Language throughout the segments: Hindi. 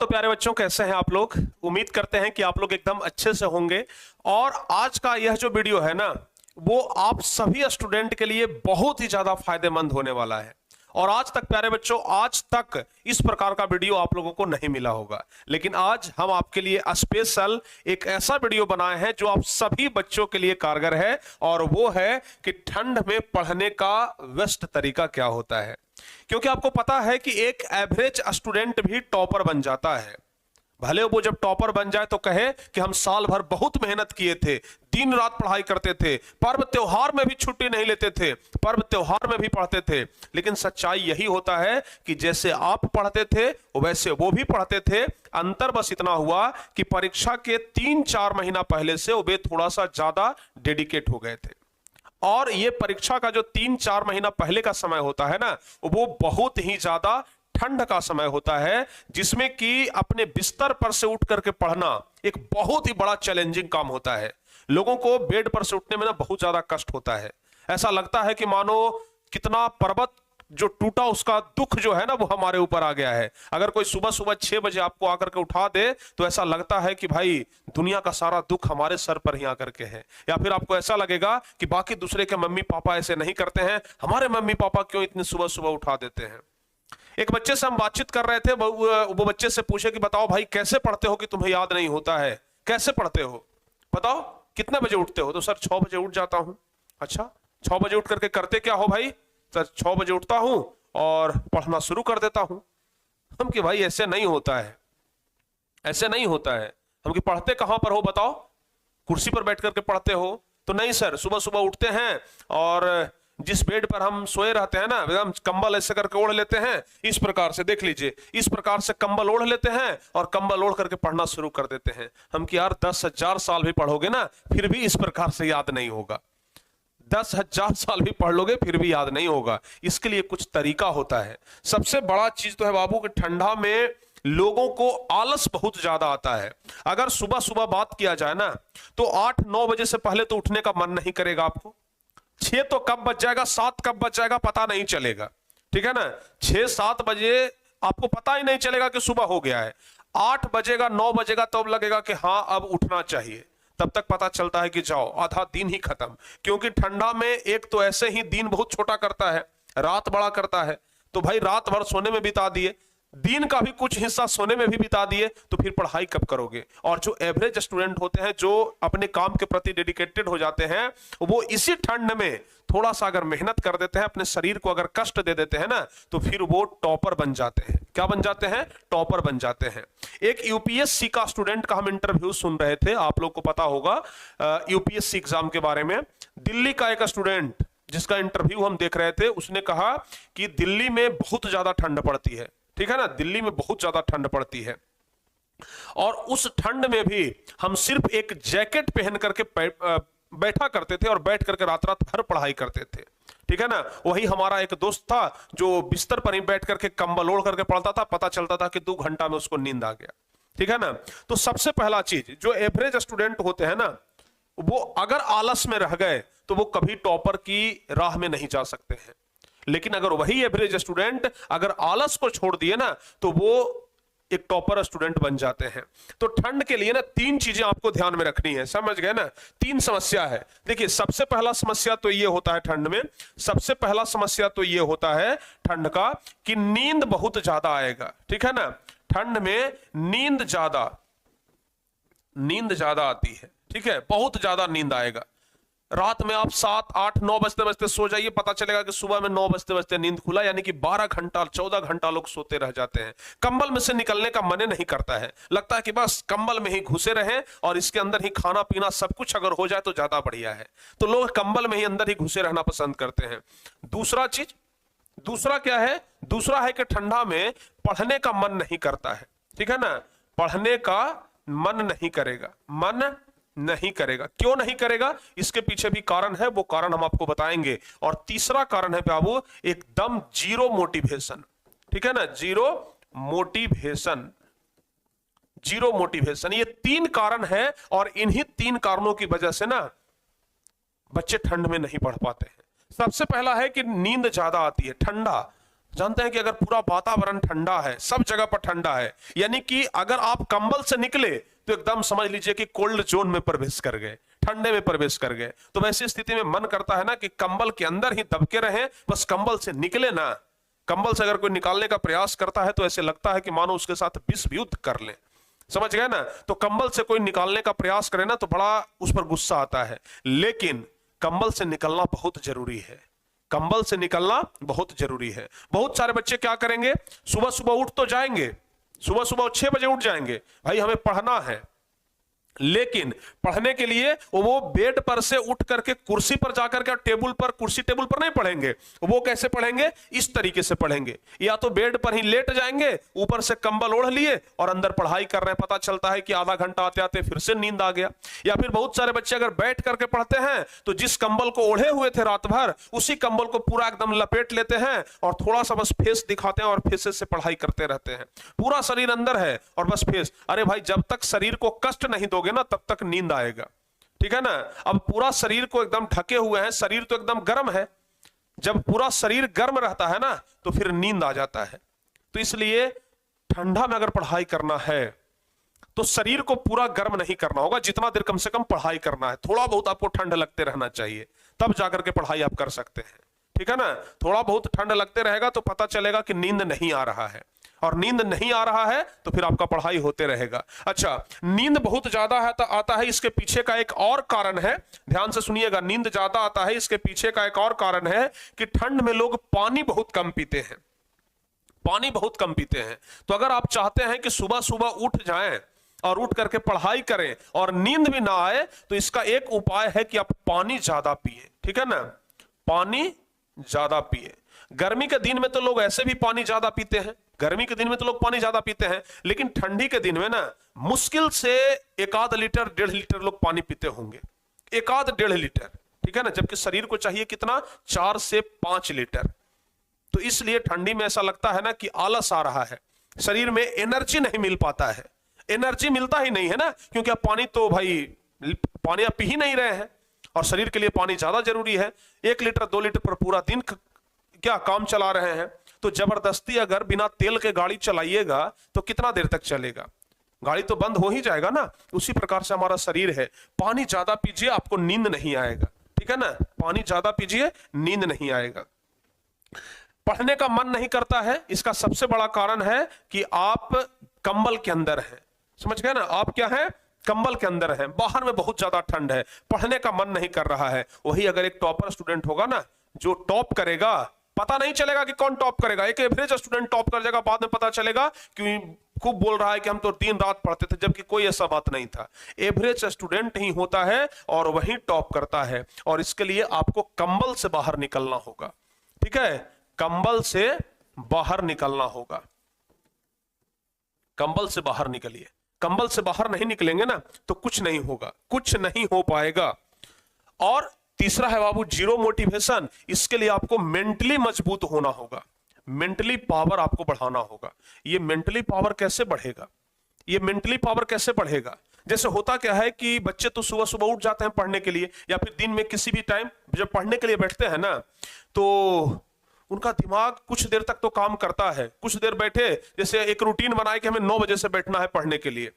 तो प्यारे बच्चों, कैसे हैं आप लोग। उम्मीद करते हैं कि आप लोग एकदम अच्छे से होंगे। और आज का यह जो वीडियो है ना, वो आप सभी स्टूडेंट के लिए बहुत ही ज्यादा फायदेमंद होने वाला है। और आज तक प्यारे बच्चों, आज तक इस प्रकार का वीडियो आप लोगों को नहीं मिला होगा, लेकिन आज हम आपके लिए स्पेशल एक ऐसा वीडियो बनाए हैं जो आप सभी बच्चों के लिए कारगर है। और वो है कि ठंड में पढ़ने का बेस्ट तरीका क्या होता है। क्योंकि आपको पता है कि एक एवरेज स्टूडेंट भी टॉपर बन जाता है। भले वो जब टॉपर बन जाए तो कहे कि हम साल भर बहुत मेहनत किए थे, दिन रात पढ़ाई करते थे, पर्व त्योहार में भी छुट्टी नहीं लेते थे, पर्व त्योहार में भी पढ़ते थे। लेकिन सच्चाई यही होता है कि जैसे आप पढ़ते थे वैसे वो भी पढ़ते थे। अंतर बस इतना हुआ कि परीक्षा के 3-4 महीना पहले से वे थोड़ा सा ज्यादा डेडिकेट हो गए थे। और ये परीक्षा का जो 3-4 महीना पहले का समय होता है ना, वो बहुत ही ज्यादा ठंड का समय होता है, जिसमें कि अपने बिस्तर पर से उठ करके पढ़ना एक बहुत ही बड़ा चैलेंजिंग काम होता है। लोगों को बेड पर से उठने में ना बहुत ज्यादा कष्ट होता है। ऐसा लगता है कि मानो कितना पर्वत जो टूटा उसका दुख जो है ना, वो हमारे ऊपर आ गया है। अगर कोई सुबह सुबह 6 बजे आपको आकर के उठा दे तो ऐसा लगता है कि भाई दुनिया का सारा दुख हमारे सर पर ही आकर के है। या फिर आपको ऐसा लगेगा कि बाकी दूसरे के मम्मी पापा ऐसे नहीं करते हैं, हमारे मम्मी पापा क्यों इतने सुबह सुबह उठा देते हैं। एक बच्चे से हम बातचीत कर रहे थे, वो बच्चे से पूछे कि बताओ भाई कैसे पढ़ते हो कि तुम्हें याद नहीं होता है, कैसे पढ़ते हो, बताओ कितने बजे उठते हो। तो सर 6 बजे उठ जाता हूं। अच्छा, 6 बजे उठ करके करते क्या हो भाई। सर 6 बजे उठता हूं और पढ़ना शुरू कर देता हूं। हम कि भाई ऐसे नहीं होता है, ऐसे नहीं होता है। हम कि पढ़ते कहां पर हो बताओ, कुर्सी पर बैठ करके पढ़ते हो। तो नहीं सर, सुबह सुबह उठते हैं और जिस बेड पर हम सोए रहते हैं ना, एकदम कंबल ऐसे करके ओढ़ लेते हैं, इस प्रकार से देख लीजिए, इस प्रकार से कंबल ओढ़ लेते हैं और कंबल ओढ़ करके पढ़ना शुरू कर देते हैं। हम कि यार 10,000 साल भी पढ़ोगे ना फिर भी इस प्रकार से याद नहीं होगा। 10,000 साल भी पढ़ लोगे फिर भी याद नहीं होगा। इसके लिए कुछ तरीका होता है। सबसे बड़ा चीज तो है बाबू कि ठंडा में लोगों को आलस बहुत ज्यादा आता है। अगर सुबह सुबह बात किया जाए ना, तो 8-9 बजे से पहले तो उठने का मन नहीं करेगा आपको। 6 तो कब बज जाएगा, 7 कब बज जाएगा पता नहीं चलेगा, ठीक है ना। 6-7 बजे आपको पता ही नहीं चलेगा कि सुबह हो गया है। 8 बजेगा, 9 बजेगा तब लगेगा कि हाँ अब उठना चाहिए। तब तक पता चलता है कि जाओ आधा दिन ही खत्म। क्योंकि ठंडा में एक तो ऐसे ही दिन बहुत छोटा करता है, रात बड़ा करता है। तो भाई रात भर सोने में बिता दिए, दिन का भी कुछ हिस्सा सोने में भी बिता दिए, तो फिर पढ़ाई कब करोगे। और जो एवरेज स्टूडेंट होते हैं, जो अपने काम के प्रति डेडिकेटेड हो जाते हैं, वो इसी ठंड में थोड़ा सा अगर मेहनत कर देते हैं, अपने शरीर को अगर कष्ट दे देते हैं ना, तो फिर वो टॉपर बन जाते हैं। क्या बन जाते हैं? टॉपर बन जाते हैं। एक यूपीएससी का स्टूडेंट का हम इंटरव्यू सुन रहे थे, आप लोग को पता होगा यूपीएससी एग्जाम के बारे में। दिल्ली का एक स्टूडेंट जिसका इंटरव्यू हम देख रहे थे, उसने कहा कि दिल्ली में बहुत ज्यादा ठंड पड़ती है, ठीक है ना, दिल्ली में बहुत ज्यादा ठंड पड़ती है। और उस ठंड में भी हम सिर्फ एक जैकेट पहन करके बैठा करते थे और बैठ करके रात रात भर पढ़ाई करते थे, ठीक है ना। वही हमारा एक दोस्त था जो बिस्तर पर ही बैठ करके कंबल ओढ़ करके पढ़ता था, पता चलता था कि 2 घंटा में उसको नींद आ गया, ठीक है ना। तो सबसे पहला चीज, जो एवरेज स्टूडेंट होते हैं ना, वो अगर आलस में रह गए तो वो कभी टॉपर की राह में नहीं जा सकते हैं। लेकिन अगर वही एवरेज स्टूडेंट अगर आलस को छोड़ दिए ना, तो वो एक टॉपर स्टूडेंट बन जाते हैं। तो ठंड के लिए ना 3 चीजें आपको ध्यान में रखनी है, समझ गए ना। 3 समस्या है। देखिए, सबसे पहला समस्या तो ये होता है ठंड में, सबसे पहला समस्या तो ये होता है ठंड का कि नींद बहुत ज्यादा आएगा, ठीक है ना। ठंड में नींद ज्यादा आती है, ठीक है, बहुत ज्यादा नींद आएगा। रात में आप 7, 8, 9 बजते बजते सो जाइए, पता चलेगा कि सुबह में 9 बजते बजते नींद खुला, यानी कि 12 घंटा 14 घंटा लोग सोते रह जाते हैं। कंबल में से निकलने का मन नहीं करता है, लगता है कि बस कंबल में ही घुसे रहें और इसके अंदर ही खाना पीना सब कुछ अगर हो जाए तो ज्यादा बढ़िया है। तो लोग कंबल में ही अंदर ही घुसे रहना पसंद करते हैं। दूसरा क्या है? दूसरा है कि ठंडा में पढ़ने का मन नहीं करता है, ठीक है ना। पढ़ने का मन नहीं करेगा। क्यों नहीं करेगा? इसके पीछे भी कारण है, वो कारण हम आपको बताएंगे। और तीसरा कारण है बाबू, एकदम जीरो मोटिवेशन, ठीक है ना, जीरो मोटिवेशन। ये 3 कारण है और इन्हीं 3 कारणों की वजह से ना बच्चे ठंड में नहीं पढ़ पाते हैं। सबसे पहला है कि नींद ज्यादा आती है। ठंडा जानते हैं कि अगर पूरा वातावरण ठंडा है, सब जगह पर ठंडा है, यानी कि अगर आप कंबल से निकले तो एकदम समझ लीजिए कि कोल्ड जोन में प्रवेश कर गए, ठंडे में प्रवेश कर गए। तो वैसी स्थिति में मन करता है ना कि कंबल के अंदर ही दबके रहें, बस कंबल से निकले ना। कंबल से अगर कोई निकालने का प्रयास करता है तो ऐसे लगता है कि मानो उसके साथ विश्व युद्ध कर लें, समझ गए ना। तो कंबल से कोई निकालने का प्रयास करे ना तो बड़ा उस पर गुस्सा आता है, लेकिन कंबल से निकलना बहुत जरूरी है, कंबल से निकलना बहुत जरूरी है। बहुत सारे बच्चे क्या करेंगे, सुबह सुबह उठ तो जाएंगे, सुबह सुबह 6 बजे उठ जाएंगे, भाई हमें पढ़ना है, लेकिन पढ़ने के लिए वो बेड पर से उठ करके कुर्सी पर जाकर के टेबल पर, कुर्सी टेबल पर नहीं पढ़ेंगे। वो कैसे पढ़ेंगे, इस तरीके से पढ़ेंगे, या तो बेड पर ही लेट जाएंगे, ऊपर से कंबल ओढ़ लिए और अंदर पढ़ाई कर रहे हैं, पता चलता है कि आधा घंटा आते आते फिर से नींद आ गया। या फिर बहुत सारे बच्चे अगर बैठ करके पढ़ते हैं तो जिस कंबल को ओढ़े हुए थे रात भर, उसी कंबल को पूरा एकदम लपेट लेते हैं और थोड़ा सा बस फेस दिखाते हैं और फेस से पढ़ाई करते रहते हैं। पूरा शरीर अंदर है और बस फेस। अरे भाई, जब तक शरीर को कष्ट नहीं दोगे ना तब तक नींद आएगा, ठीक है ना। अब पूरा शरीर को एकदम ढके हुए हैं, शरीर तो एकदम गर्म है, जब पूरा शरीर गर्म रहता है ना तो फिर नींद आ जाता है। तो इसलिए ठंडा में अगर पढ़ाई करना है तो शरीर को पूरा गर्म नहीं करना होगा, जितना देर कम से कम पढ़ाई करना है, थोड़ा बहुत आपको ठंड लगते रहना चाहिए, तब जाकर के पढ़ाई आप कर सकते हैं, ठीक है ना। थोड़ा बहुत ठंड लगते रहेगा तो पता चलेगा कि नींद नहीं आ रहा है, और नींद नहीं आ रहा है तो फिर आपका पढ़ाई होते रहेगा। अच्छा, नींद बहुत ज्यादा है तो आता है, इसके पीछे का एक और कारण है, ध्यान से सुनिएगा। नींद ज्यादा आता है, इसके पीछे का एक और कारण है कि ठंड में लोग पानी बहुत कम पीते हैं, पानी बहुत कम पीते हैं। तो अगर आप चाहते हैं कि सुबह सुबह उठ जाएं और उठ करके पढ़ाई करें और नींद भी ना आए, तो इसका एक उपाय है कि आप पानी ज्यादा पिए, ठीक है ना, पानी ज्यादा पिए। गर्मी के दिन में तो लोग ऐसे भी पानी ज्यादा पीते हैं, गर्मी के दिन में तो लोग पानी ज्यादा पीते हैं, लेकिन ठंडी के दिन में ना मुश्किल से 1 लीटर 1.5 लीटर लोग पानी पीते होंगे, 1-1.5 लीटर, ठीक है ना, जबकि शरीर को चाहिए कितना, 4 से 5 लीटर। तो इसलिए ठंडी में ऐसा लगता है ना कि आलस आ रहा है, शरीर में एनर्जी नहीं मिल पाता है, एनर्जी मिलता ही नहीं है ना, क्योंकि आप पानी तो भाई पानी आप पी ही नहीं रहे हैं, और शरीर के लिए पानी ज्यादा जरूरी है। 1 लीटर 2 लीटर पर पूरा दिन क्या काम चला रहे हैं, तो जबरदस्ती अगर बिना तेल के गाड़ी चलाइएगा तो कितना देर तक चलेगा, गाड़ी तो बंद हो ही जाएगा ना। उसी प्रकार से हमारा शरीर है, पानी ज्यादा पीजिए, आपको नींद नहीं आएगा, ठीक है ना, पानी ज्यादा पीजिए, नींद नहीं आएगा। पढ़ने का मन नहीं करता है, इसका सबसे बड़ा कारण है कि आप कंबल के अंदर हैं, समझ गए ना, आप क्या है, कंबल के अंदर हैं, बाहर में बहुत ज्यादा ठंड है, पढ़ने का मन नहीं कर रहा है। वही अगर एक टॉपर स्टूडेंट होगा ना, जो टॉप करेगा, पता नहीं चलेगा कि कौन टॉप करेगा, एक एवरेज स्टूडेंट टॉप कर जाएगा, बाद में पता चलेगा कि खूब बोल रहा है कि हम तो दिन रात पढ़ते थे, जबकि कोई ऐसा बात नहीं था। एवरेज स्टूडेंट ही होता है और वही टॉप करता है, और इसके लिए आपको कंबल से बाहर निकलना होगा, ठीक है, कंबल से बाहर निकलना होगा, कंबल से बाहर निकलिए। कंबल से बाहर नहीं निकलेंगे ना तो कुछ नहीं होगा, कुछ नहीं हो पाएगा। और तीसरा है बाबू जीरो मोटिवेशन, इसके लिए आपको मेंटली मजबूत होना होगा, मेंटली पावर आपको बढ़ाना होगा। ये मेंटली पावर कैसे बढ़ेगा, ये मेंटली पावर कैसे बढ़ेगा, जैसे होता क्या है कि बच्चे तो सुबह सुबह उठ जाते हैं पढ़ने के लिए, या फिर दिन में किसी भी टाइम जब पढ़ने के लिए बैठते हैं ना, तो उनका दिमाग कुछ देर तक तो काम करता है, कुछ देर बैठे, जैसे एक रूटीन बनाए कि हमें 9 बजे से बैठना है पढ़ने के लिए।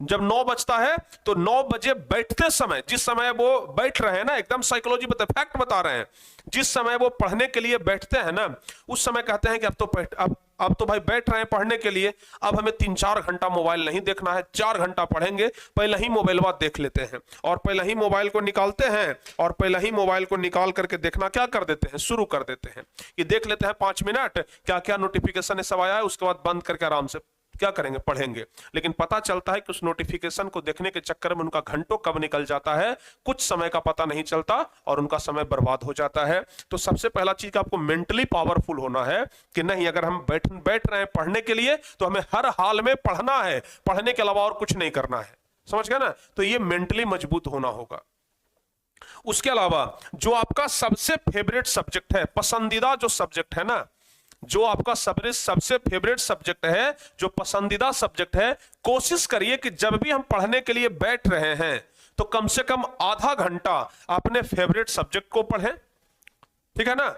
जब 9 बजता है तो 9 बजे बैठते समय, जिस समय वो बैठ रहे हैं ना, एकदम साइकोलॉजी फैक्ट बता रहे हैं, जिस समय वो पढ़ने के लिए बैठते हैं ना, उस समय कहते हैं कि अब तो भाई बैठ रहे हैं पढ़ने के लिए, अब हमें 3-4 घंटा मोबाइल नहीं देखना है, 4 घंटा पढ़ेंगे। पहले ही मोबाइल बात देख लेते हैं, और पहले ही मोबाइल को निकालते हैं, और पहले ही मोबाइल को निकाल करके देखना क्या कर देते हैं, शुरू कर देते हैं कि देख लेते हैं 5 मिनट क्या क्या नोटिफिकेशन सब आया है, उसके बाद बंद करके आराम से क्या करेंगे, पढ़ेंगे। लेकिन पता चलता है कि उस नोटिफिकेशन को देखने के चक्कर में उनका घंटों कब निकल जाता है, कुछ समय का पता नहीं चलता और उनका समय बर्बाद हो जाता है। तो सबसे पहला चीज आपको मेंटली पावरफुल होना है कि नहीं, अगर हम बैठ रहे हैं पढ़ने के लिए तो हमें हर हाल में पढ़ना है, पढ़ने के अलावा और कुछ नहीं करना है, समझ गए ना। तो ये मेंटली मजबूत होना होगा। उसके अलावा जो आपका सबसे फेवरेट सब्जेक्ट है, पसंदीदा जो सब्जेक्ट है ना, जो आपका सबसे फेवरेट सब्जेक्ट है, जो पसंदीदा सब्जेक्ट है, कोशिश करिए कि जब भी हम पढ़ने के लिए बैठ रहे हैं तो कम से कम आधा घंटा अपने फेवरेट सब्जेक्ट को पढ़ें, ठीक है ना,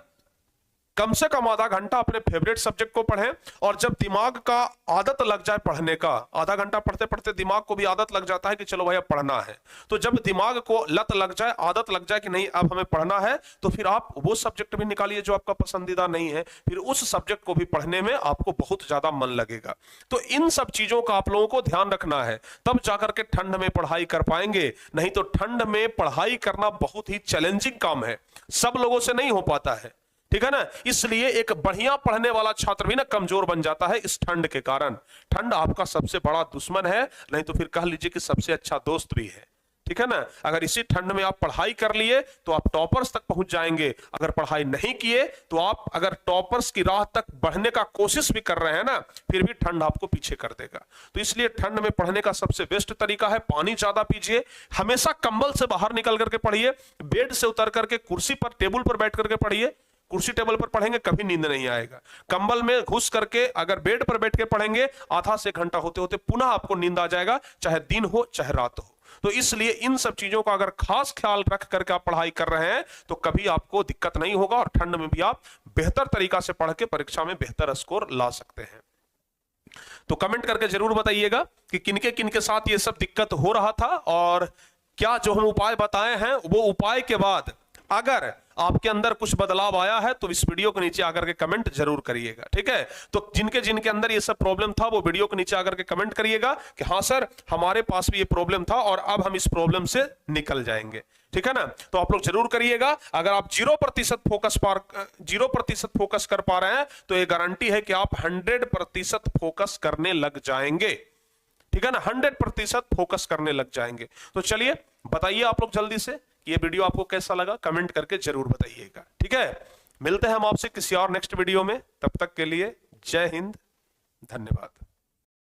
कम से कम आधा घंटा अपने फेवरेट सब्जेक्ट को पढ़ें, और जब दिमाग का आदत लग जाए पढ़ने का, आधा घंटा पढ़ते पढ़ते दिमाग को भी आदत लग जाता है कि चलो भैया पढ़ना है, तो जब दिमाग को लत लग जाए, आदत लग जाए कि नहीं अब हमें पढ़ना है, तो फिर आप वो सब्जेक्ट भी निकालिए जो आपका पसंदीदा नहीं है, फिर उस सब्जेक्ट को भी पढ़ने में आपको बहुत ज्यादा मन लगेगा। तो इन सब चीजों का आप लोगों को ध्यान रखना है, तब जाकर के ठंड में पढ़ाई कर पाएंगे। नहीं तो ठंड में पढ़ाई करना बहुत ही चैलेंजिंग काम है, सब लोगों से नहीं हो पाता है, ठीक है ना। इसलिए एक बढ़िया पढ़ने वाला छात्र भी ना कमजोर बन जाता है इस ठंड के कारण। ठंड आपका सबसे बड़ा दुश्मन है, नहीं तो फिर कह लीजिए कि सबसे अच्छा दोस्त भी है, ठीक है ना। अगर इसी ठंड में आप पढ़ाई कर लिए तो आप टॉपर्स तक पहुंच जाएंगे, अगर पढ़ाई नहीं किए तो आप अगर टॉपर्स की राह तक बढ़ने का कोशिश भी कर रहे हैं ना, फिर भी ठंड आपको पीछे कर देगा। तो इसलिए ठंड में पढ़ने का सबसे बेस्ट तरीका है पानी ज्यादा पीजिए, हमेशा कंबल से बाहर निकल करके पढ़िए, बेड से उतर करके कुर्सी पर टेबल पर बैठ करके पढ़िए। कुर्सी टेबल पर पढ़ेंगे कभी नींद नहीं आएगा, कंबल में घुस करके अगर बेड पर बैठ के पढ़ेंगे आधा से घंटा होते होते पुनः आपको नींद आ जाएगा, चाहे दिन हो चाहे रात हो। तो इसलिए इन सब चीजों का अगर खास ख्याल रख करके आप पढ़ाई कर रहे हैं तो कभी आपको दिक्कत नहीं होगा, और ठंड में भी आप बेहतर तरीका से पढ़ के परीक्षा में बेहतर स्कोर ला सकते हैं। तो कमेंट करके जरूर बताइएगा कि किनके किनके साथ ये सब दिक्कत हो रहा था, और क्या जो हम उपाय बताए हैं वो उपाय के बाद अगर आपके अंदर कुछ बदलाव आया है तो इस वीडियो के नीचे आकर के कमेंट जरूर करिएगा, ठीक है। तो जिनके जिनके अंदर ये सब प्रॉब्लम था वो वीडियो के नीचे आकर के कमेंट करिएगा कि हाँ सर हमारे पास भी ये प्रॉब्लम था और अब हम इस प्रॉब्लम से निकल जाएंगे, ठीक है ना। तो आप लोग जरूर करिएगा। अगर आप 0% फोकस कर पा रहे हैं तो ये गारंटी है कि आप 100% फोकस करने लग जाएंगे, ठीक है ना, 100% फोकस करने लग जाएंगे। तो चलिए बताइए आप लोग जल्दी से ये वीडियो आपको कैसा लगा, कमेंट करके जरूर बताइएगा, ठीक है। मिलते हैं हम आपसे किसी और नेक्स्ट वीडियो में, तब तक के लिए जय हिंद, धन्यवाद।